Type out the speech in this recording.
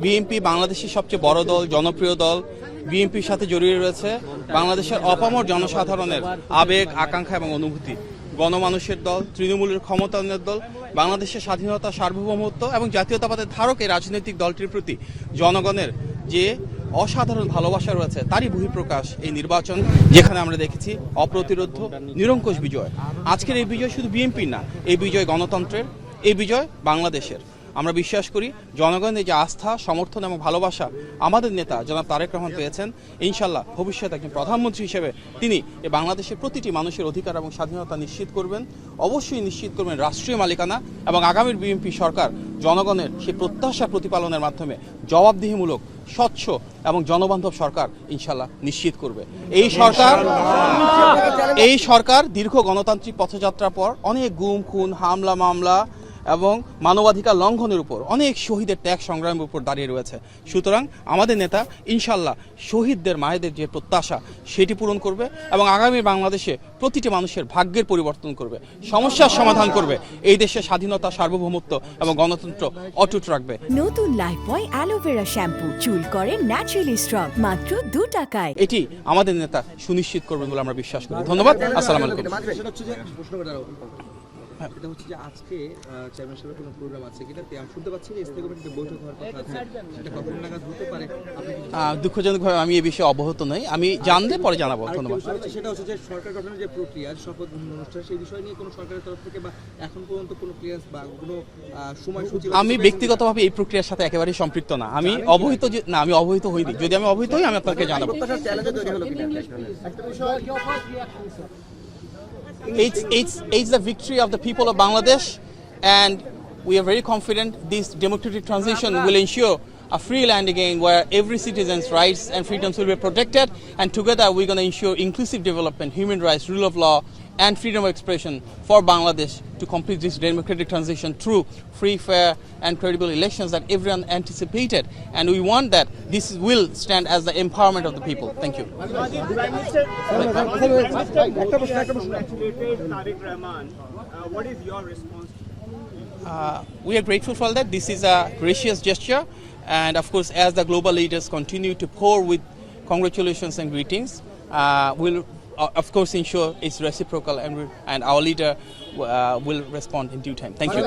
BNP বাংলাদেশের সবচেয়ে বড় দল, জনপ্রিয় দল। বিএনপির সাথে জড়িয়ে রয়েছে বাংলাদেশের অপামর জনসাধারণের আবেগ, আকাঙ্ক্ষা এবং অনুভূতি। গণমানুষের দল, তৃণমূলের ক্ষমতায়নের দল, বাংলাদেশের স্বাধীনতা, সার্বভৌমত্ব এবং জাতীয়তাবাদের ধারক এই রাজনৈতিক দলটির প্রতি জনগণের যে অসাধারণ ভালোবাসা রয়েছে তারই বহিঃপ্রকাশ এই নির্বাচন, যেখানে আমরা দেখেছি অপ্রতিরোধ নিরঙ্কুশ বিজয়। আজকের এই বিজয় শুধু বিএনপির না, এই বিজয় গণতন্ত্রের, এই বিজয় বাংলাদেশের। আমরা বিশ্বাস করি জনগণের যে আস্থা, সমর্থন এবং ভালোবাসা আমাদের নেতা জনাব তারেক রহমান পেয়েছেন, ইনশাল্লাহ ভবিষ্যতে একজন প্রধানমন্ত্রী হিসেবে তিনি এই বাংলাদেশের প্রতিটি মানুষের অধিকার এবং স্বাধীনতা নিশ্চিত করবেন। অবশ্যই নিশ্চিত করবেন রাষ্ট্রীয় মালিকানা, এবং আগামীর বিএনপি সরকার জনগণের সেই প্রত্যাশা প্রতিপালনের মাধ্যমে জবাবদিহিমূলক, স্বচ্ছ এবং জনবান্ধব সরকার ইনশাল্লাহ নিশ্চিত করবে। এই সরকার দীর্ঘ গণতান্ত্রিক পথযাত্রার পর অনেক গুম, খুন, হামলা, মামলা এবং মানবাধিকার লঙ্ঘনের উপর, অনেক শহীদের ত্যাগ সংগ্রামের উপর দাঁড়িয়ে রয়েছে। সুতরাং আমাদের নেতা ইনশাল্লাহ শহীদদের মায়েদের যে প্রত্যাশা সেটি পূরণ করবে এবং আগামী বাংলাদেশে প্রতিটি মানুষের ভাগ্যের পরিবর্তন করবে, সমস্যার সমাধান করবে, এই দেশের স্বাধীনতা, সার্বভৌমত্ব এবং গণতন্ত্র অটুট রাখবে। নতুন লাইফবয় অ্যালোভেরা শ্যাম্পু চুল করে ন্যাচারালি স্ট্রং, মাত্র 2 টাকায়। এটি আমাদের নেতা সুনিশ্চিত করবেন বলে আমরা বিশ্বাস করি। ধন্যবাদ। আসসালামু আলাইকুম। এটা হচ্ছে যে আজকে চেয়ারম্যান সাহেবের কোনো প্রোগ্রাম আছে কিনা আমি শুনতে পাচ্ছি যে স্থায়ী কমিটিতে বৈঠক হওয়ার কথা আছে, সেটা কখন নাগাদ হতে পারে? দুঃখজনকভাবে আমি এই বিষয়ে অবগত নই, আমি জানলে পরে জানাবো। ধন্যবাদ। সেটা হচ্ছে যে সরকার গঠনের যে প্রক্রিয়া, শপথ গ্রহণ অনুষ্ঠান, সেই বিষয় নিয়ে কোনো সরকারের তরফ থেকে বা এখন পর্যন্ত কোনো ক্লিয়ারেন্স বা কোনো সময়সূচি? আমি ব্যক্তিগতভাবে এই প্রক্রিয়ার সাথে একেবারেই সম্পৃক্ত না। আমি অবহিত আমি অবহিত হইনি। যদি আমি অবহিত হই আমি আপনাকে জানাবো। It's the victory of the people of Bangladesh, and we are very confident this democratic transition will ensure a free land again where every citizen's rights and freedoms will be protected, and together we're going to ensure inclusive development, human rights, rule of law and freedom of expression for Bangladesh to complete this democratic transition through free, fair and credible elections that everyone anticipated, and we want that this will stand as the empowerment of the people. Thank you. What is your response? We are grateful for that. This is a gracious gesture, and of course as the global leaders continue to pour with congratulations and greetings, we'll of course ensure it's reciprocal, and our leader will respond in due time. Thank you.